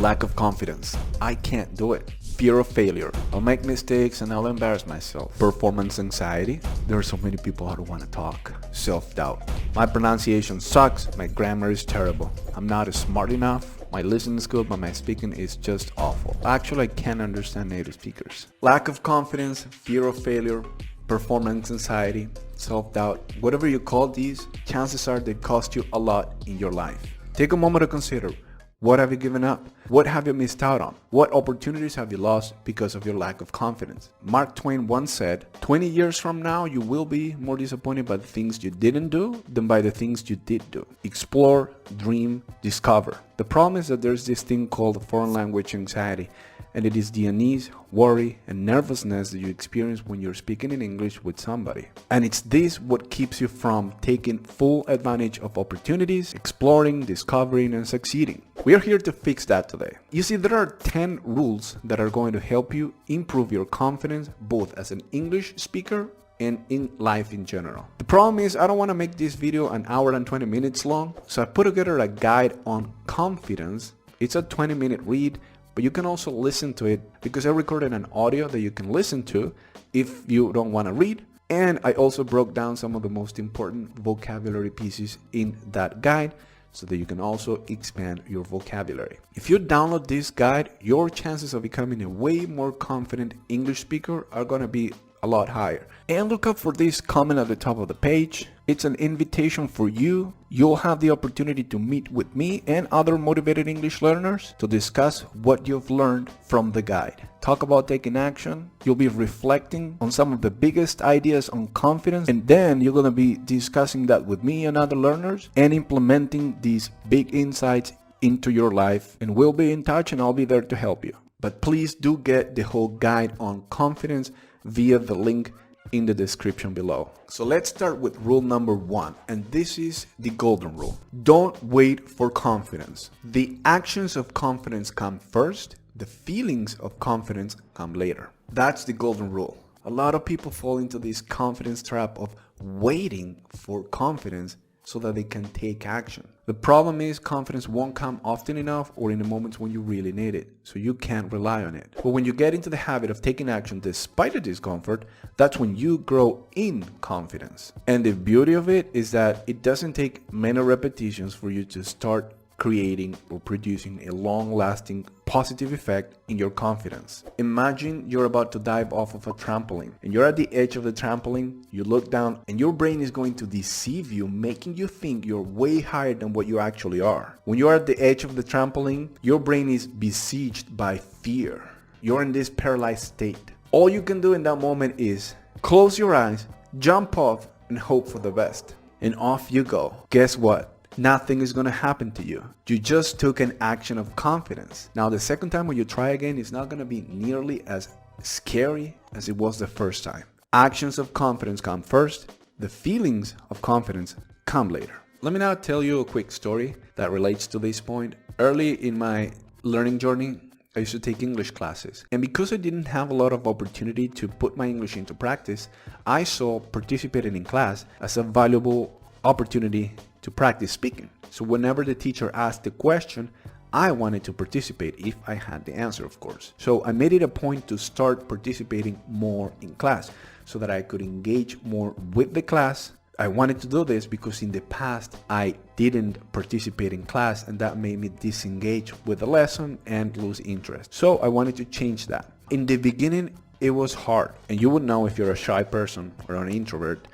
Lack of confidence. I can't do it. Fear of failure. I'll make mistakes and I'll embarrass myself. Performance anxiety. There are so many people who don't want to talk. Self-doubt. My pronunciation sucks. My grammar is terrible. I'm not smart enough. My listening is good, but my speaking is just awful. Actually, I can't understand native speakers. Lack of confidence, fear of failure, performance anxiety, self-doubt, whatever you call these, chances are they cost you a lot in your life. Take a moment to consider, what have you given up? What have you missed out on? What opportunities have you lost because of your lack of confidence? Mark Twain once said, 20 years from now, you will be more disappointed by the things you didn't do than by the things you did do. Explore, dream, discover. The problem is that there's this thing called foreign language anxiety, and it is the unease, worry, and nervousness that you experience when you're speaking in English with somebody. And it's this what keeps you from taking full advantage of opportunities, exploring, discovering, and succeeding. We are here to fix that today. You see, there are 10 rules that are going to help you improve your confidence both as an English speaker and in life in general. The problem is I don't want to make this video an hour and 20 minutes long, so I put together a guide on confidence. It's a 20-minute read, but you can also listen to it because I recorded an audio that you can listen to if you don't want to read. And I also broke down some of the most important vocabulary pieces in that guide so that you can also expand your vocabulary. If you download this guide, your chances of becoming a way more confident English speaker are going to be a lot higher. And look out for this comment at the top of the page. It's an invitation for you. You'll have the opportunity to meet with me and other motivated English learners to discuss what you've learned from the guide. Talk about taking action. You'll be reflecting on some of the biggest ideas on confidence, and then you're going to be discussing that with me and other learners and implementing these big insights into your life. And we'll be in touch and I'll be there to help you. But please do get the whole guide on confidence via the link in the description below. So let's start with rule number 1, and this is the golden rule. Don't wait for confidence. The actions of confidence come first, the feelings of confidence come later. That's the golden rule. A lot of people fall into this confidence trap of waiting for confidence so that they can take action. The problem is confidence won't come often enough or in the moments when you really need it, so you can't rely on it. But when you get into the habit of taking action despite the discomfort, that's when you grow in confidence. And the beauty of it is that it doesn't take many repetitions for you to start creating or producing a long-lasting positive effect in your confidence. Imagine you're about to dive off of a trampoline and you're at the edge of the trampoline, you look down and your brain is going to deceive you, making you think you're way higher than what you actually are. When you're at the edge of the trampoline, your brain is besieged by fear. You're in this paralyzed state. All you can do in that moment is close your eyes, jump off, and hope for the best. And off you go. Guess what? Nothing is going to happen to you. You just took an action of confidence. Now the second time when you try again, it's not going to be nearly as scary as it was the first time. Actions of confidence come first. The feelings of confidence come later. Let me now tell you a quick story that relates to this point. Early in my learning journey, I used to take English classes. And because I didn't have a lot of opportunity to put my English into practice, I saw participating in class as a valuable opportunity to practice speaking. So whenever the teacher asked the question, I wanted to participate if I had the answer, of course. So I made it a point to start participating more in class so that I could engage more with the class. I wanted to do this because in the past I didn't participate in class and that made me disengage with the lesson and lose interest. So I wanted to change that. In the beginning, it was hard, and you would know if you're a shy person or an introvert.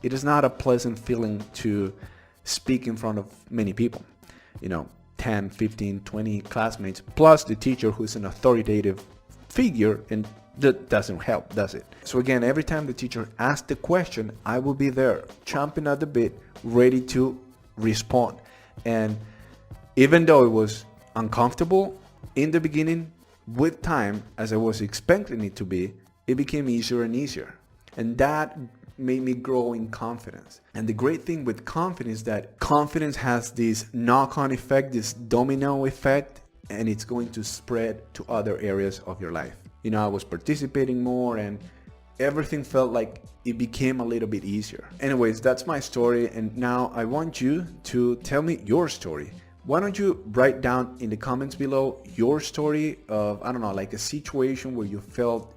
It is not a pleasant feeling to speak in front of many people, 10, 15, 20 classmates, plus the teacher who's an authoritative figure, and that doesn't help, does it? So again, every time the teacher asked the question, I will be there, chomping at the bit, ready to respond. And even though it was uncomfortable in the beginning, with time, as I was expecting it to be, it became easier and easier. And that made me grow in confidence. And the great thing with confidence is that confidence has this knock-on effect, this domino effect, and it's going to spread to other areas of your life. I was participating more and everything felt like it became a little bit easier. Anyways, that's my story, and now I want you to tell me your story. Why don't you write down in the comments below your story of, I don't know, like a situation where you felt,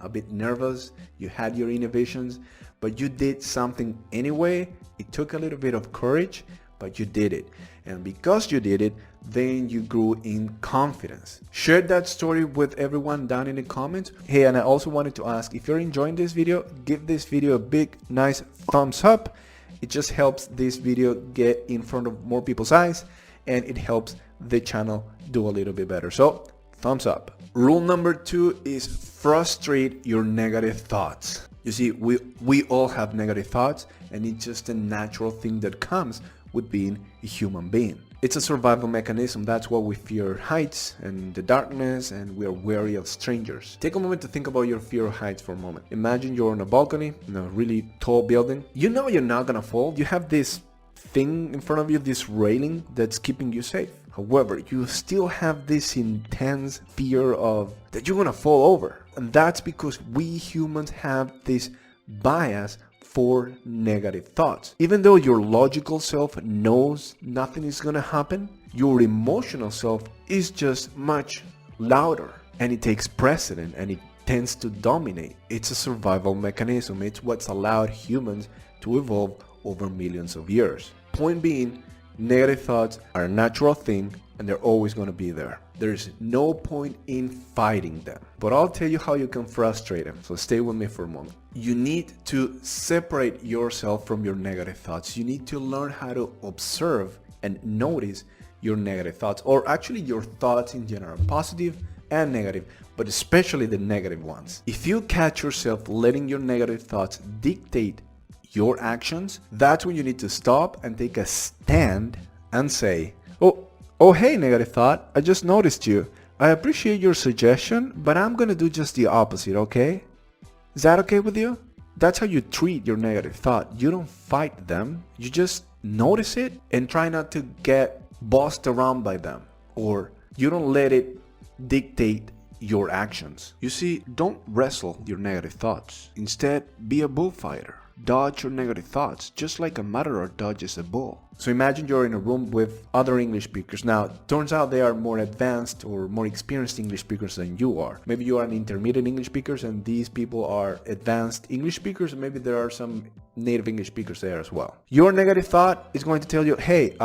a bit nervous, you had your inhibitions, but you did something anyway. It took a little bit of courage, but you did it. And because you did it, then you grew in confidence. Share that story with everyone down in the comments. Hey, and I also wanted to ask, if you're enjoying this video, give this video a big, nice thumbs up. It just helps this video get in front of more people's eyes, and it helps the channel do a little bit better. So thumbs up. Rule number 2 is frustrate your negative thoughts. You see, we all have negative thoughts, and it's just a natural thing that comes with being a human being. It's a survival mechanism. That's why we fear heights and the darkness, and we are wary of strangers. Take a moment to think about your fear of heights for a moment. Imagine you're on a balcony in a really tall building. You know you're not gonna fall. You have this thing in front of you, this railing that's keeping you safe. However, you still have this intense fear of that you're gonna fall over. And that's because we humans have this bias for negative thoughts. Even though your logical self knows nothing is gonna happen, your emotional self is just much louder, and it takes precedent, and it tends to dominate. It's a survival mechanism. It's what's allowed humans to evolve over millions of years. Point being, negative thoughts are a natural thing, and they're always going to be there. There's no point in fighting them. But I'll tell you how you can frustrate them. So stay with me for a moment. You need to separate yourself from your negative thoughts. You need to learn how to observe and notice your negative thoughts, or actually your thoughts in general, positive and negative, but especially the negative ones. If you catch yourself letting your negative thoughts dictate your actions, that's when you need to stop and take a stand and say, oh hey, negative thought, I just noticed you. I appreciate your suggestion, but I'm gonna do just the opposite, okay? Is that okay with you? That's how you treat your negative thought. You don't fight them, you just notice it and try not to get bossed around by them, or you don't let it dictate your actions. You see, don't wrestle your negative thoughts. Instead, be a bullfighter. Dodge your negative thoughts, just like a matador dodges a bull. So imagine you're in a room with other English speakers. Now, turns out they are more advanced or more experienced English speakers than you are. Maybe you are an intermediate English speakers and these people are advanced English speakers, and maybe there are some native English speakers there as well. Your negative thought is going to tell you, hey,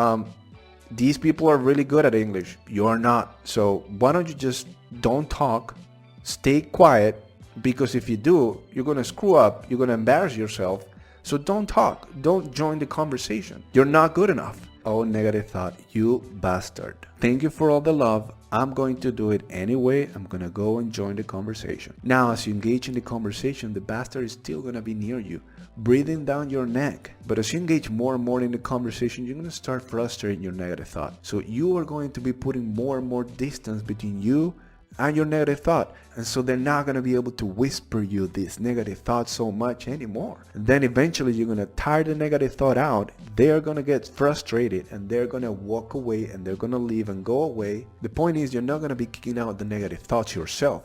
these people are really good at English. You are not. So why don't you just don't talk, stay quiet, because if you do, you're going to screw up, you're going to embarrass yourself. So don't talk, don't join the conversation. You're not good enough. Oh, negative thought, you bastard. Thank you for all the love. I'm going to do it anyway. I'm going to go and join the conversation. Now, as you engage in the conversation, the bastard is still going to be near you, breathing down your neck. But as you engage more and more in the conversation, you're going to start frustrating your negative thought. So you are going to be putting more and more distance between you and your negative thought, and so they're not going to be able to whisper you this negative thought so much anymore. And then eventually you're going to tire the negative thought out. They're going to get frustrated and they're going to walk away, and they're going to leave and go away. The point is, you're not going to be kicking out the negative thoughts yourself.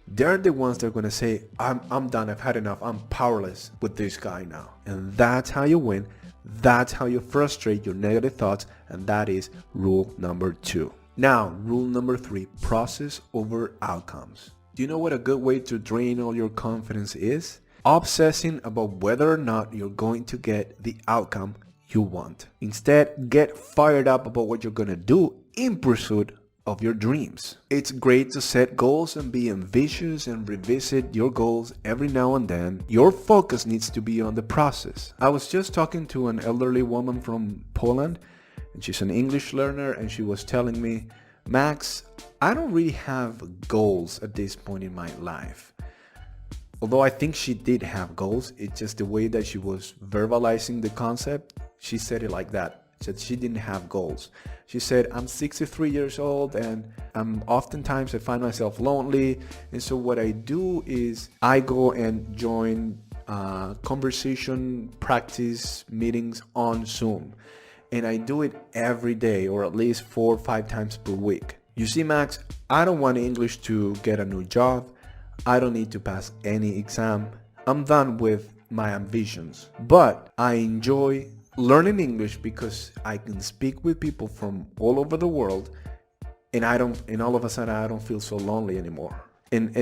They're the ones that are going to say, I'm done, I've had enough, I'm powerless with this guy now. And that's how you win. That's how you frustrate your negative thoughts, and that is rule number 2. Now, rule number 3, process over outcomes. Do you know what a good way to drain all your confidence is? Obsessing about whether or not you're going to get the outcome you want. Instead, get fired up about what you're going to do in pursuit of your dreams. It's great to set goals and be ambitious and revisit your goals every now and then. Your focus needs to be on the process. I was just talking to an elderly woman from Poland, and she's an English learner, and she was telling me, Max, I don't really have goals at this point in my life. Although I think she did have goals, it's just the way that she was verbalizing the concept. She said it like that. She said she didn't have goals. She said, I'm 63 years old, and oftentimes I find myself lonely. And so what I do is I go and join conversation practice meetings on Zoom. And I do it every day, or at least 4 or 5 times per week. You see, Max, I don't want English to get a new job. I don't need to pass any exam. I'm done with my ambitions. But I enjoy learning English because I can speak with people from all over the world, and all of a sudden I don't feel so lonely anymore. And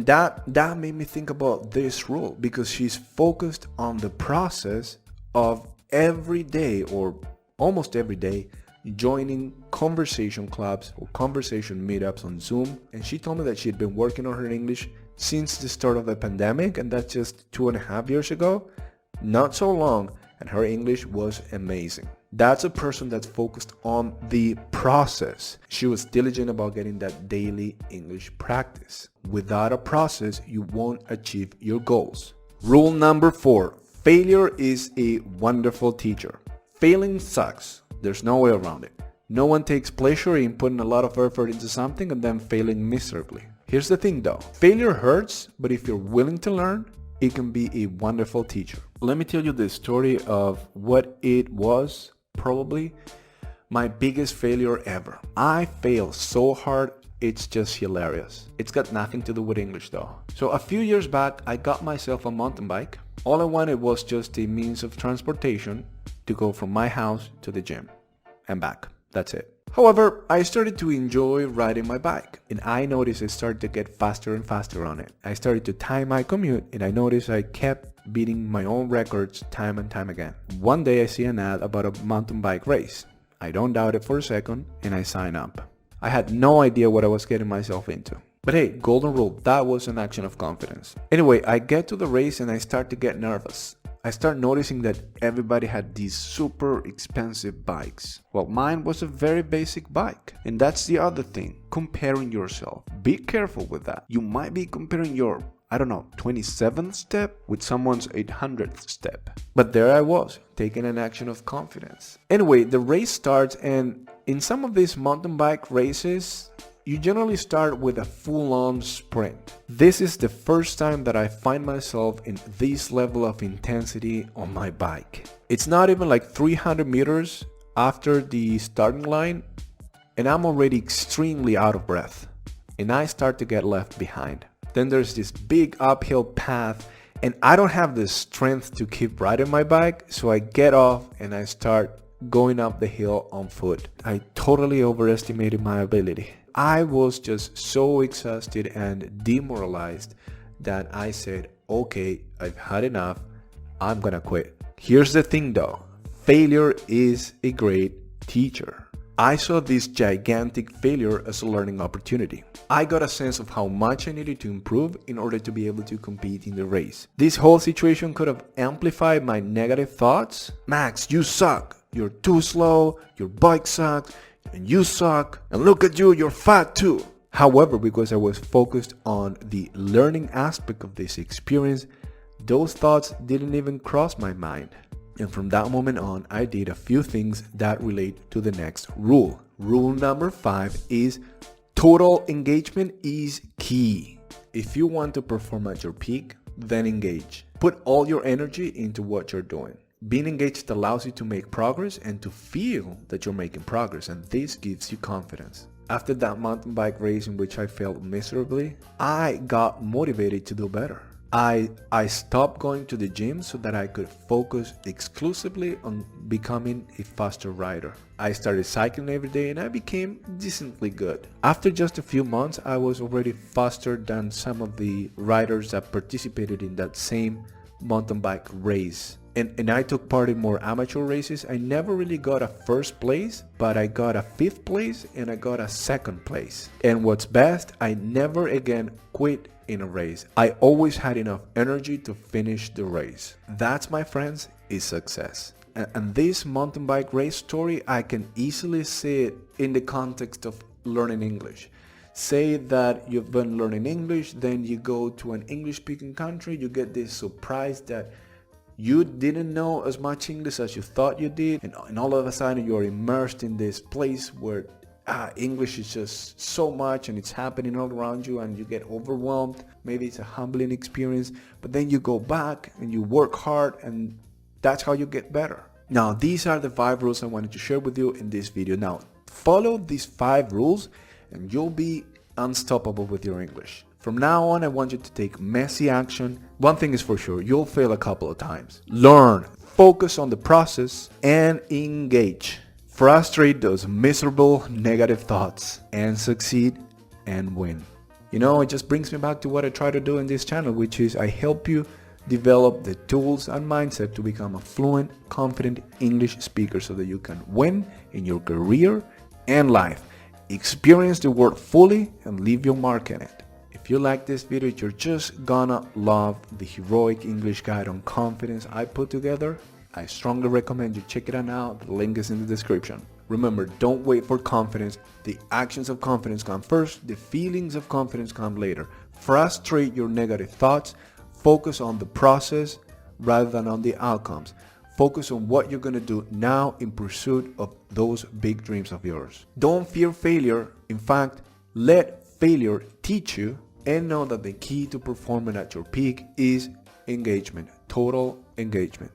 that made me think about this rule, because she's focused on the process of every day or almost every day joining conversation clubs or conversation meetups on Zoom. And she told me that she'd been working on her English since the start of the pandemic, and that's just 2.5 years ago. Not so long, and her English was amazing. That's a person that's focused on the process. She was diligent about getting that daily English practice. Without a process, you won't achieve your goals. Rule number 4, failure is a wonderful teacher. Failing sucks. There's no way around it. No one takes pleasure in putting a lot of effort into something and then failing miserably. Here's the thing though, failure hurts, but if you're willing to learn, it can be a wonderful teacher. Let me tell you the story of what it was, probably my biggest failure ever. I failed so hard, it's just hilarious. It's got nothing to do with English though. So a few years back, I got myself a mountain bike. All I wanted was just a means of transportation to go from my house to the gym and back. That's it. However, I started to enjoy riding my bike, and I noticed I started to get faster and faster on it. I started to time my commute, and I noticed I kept beating my own records time and time again. One day I see an ad about a mountain bike race. I don't doubt it for a second, and I sign up. I had no idea what I was getting myself into. But hey, golden rule, that was an action of confidence. Anyway, I get to the race and I start to get nervous. I start noticing that everybody had these super expensive bikes. Well, mine was a very basic bike. And that's the other thing, comparing yourself. Be careful with that. You might be comparing your, 27th step with someone's 800th step. But there I was, taking an action of confidence. Anyway, the race starts, and in some of these mountain bike races, you generally start with a full-on sprint. This is the first time that I find myself in this level of intensity on my bike. It's not even like 300 meters after the starting line, and I'm already extremely out of breath, and I start to get left behind. Then there's this big uphill path, and I don't have the strength to keep riding my bike, so I get off and I start going up the hill on foot. I totally overestimated my ability. I was just so exhausted and demoralized that I said, okay, I've had enough, I'm gonna quit. Here's the thing though, failure is a great teacher. I saw this gigantic failure as a learning opportunity. I got a sense of how much I needed to improve in order to be able to compete in the race. This whole situation could have amplified my negative thoughts. Max, you suck. You're too slow. Your bike sucks. And you suck. And look at you, you're fat too. However, because I was focused on the learning aspect of this experience, those thoughts didn't even cross my mind. And from that moment on, I did a few things that relate to the next rule. Rule number 5 is total engagement is key. If you want to perform at your peak, then engage. Put all your energy into what you're doing. Being engaged allows you to make progress and to feel that you're making progress, and this gives you confidence. After that mountain bike race in which I failed miserably, I got motivated to do better. I stopped going to the gym so that I could focus exclusively on becoming a faster rider. I started cycling every day and I became decently good. After just a few months, I was already faster than some of the riders that participated in that same mountain bike race. And I took part in more amateur races. I never really got a first place, but I got a 5th place and I got a 2nd place. And what's best, I never again quit in a race. I always had enough energy to finish the race. That's, my friends, is success. And this mountain bike race story, I can easily see it in the context of learning English. Say that you've been learning English, then you go to an English-speaking country, you get this surprise that you didn't know as much English as you thought you did, and all of a sudden you're immersed in this place where English is just so much and it's happening all around you and you get overwhelmed. Maybe it's a humbling experience, but then you go back and you work hard, and that's how you get better. Now, these are the 5 rules I wanted to share with you in this video. Now, follow these 5 rules and you'll be unstoppable with your English. From now on, I want you to take messy action. One thing is for sure, you'll fail a couple of times. Learn, focus on the process, and engage. Frustrate those miserable negative thoughts and succeed and win. You know, it just brings me back to what I try to do in this channel, which is I help you develop the tools and mindset to become a fluent, confident English speaker so that you can win in your career and life. Experience the world fully and leave your mark in it. If you like this video, you're just gonna love the heroic English guide on confidence I put together. I strongly recommend you check it out. The link is in the description. Remember, don't wait for confidence. The actions of confidence come first. The feelings of confidence come later. Frustrate your negative thoughts. Focus on the process rather than on the outcomes. Focus on what you're gonna do now in pursuit of those big dreams of yours. Don't fear failure. In fact, let failure teach you, and know that the key to performing at your peak is engagement, total engagement.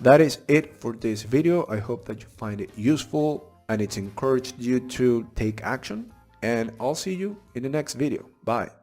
That is it for this video. I hope that you find it useful and it's encouraged you to take action, and I'll see you in the next video. Bye.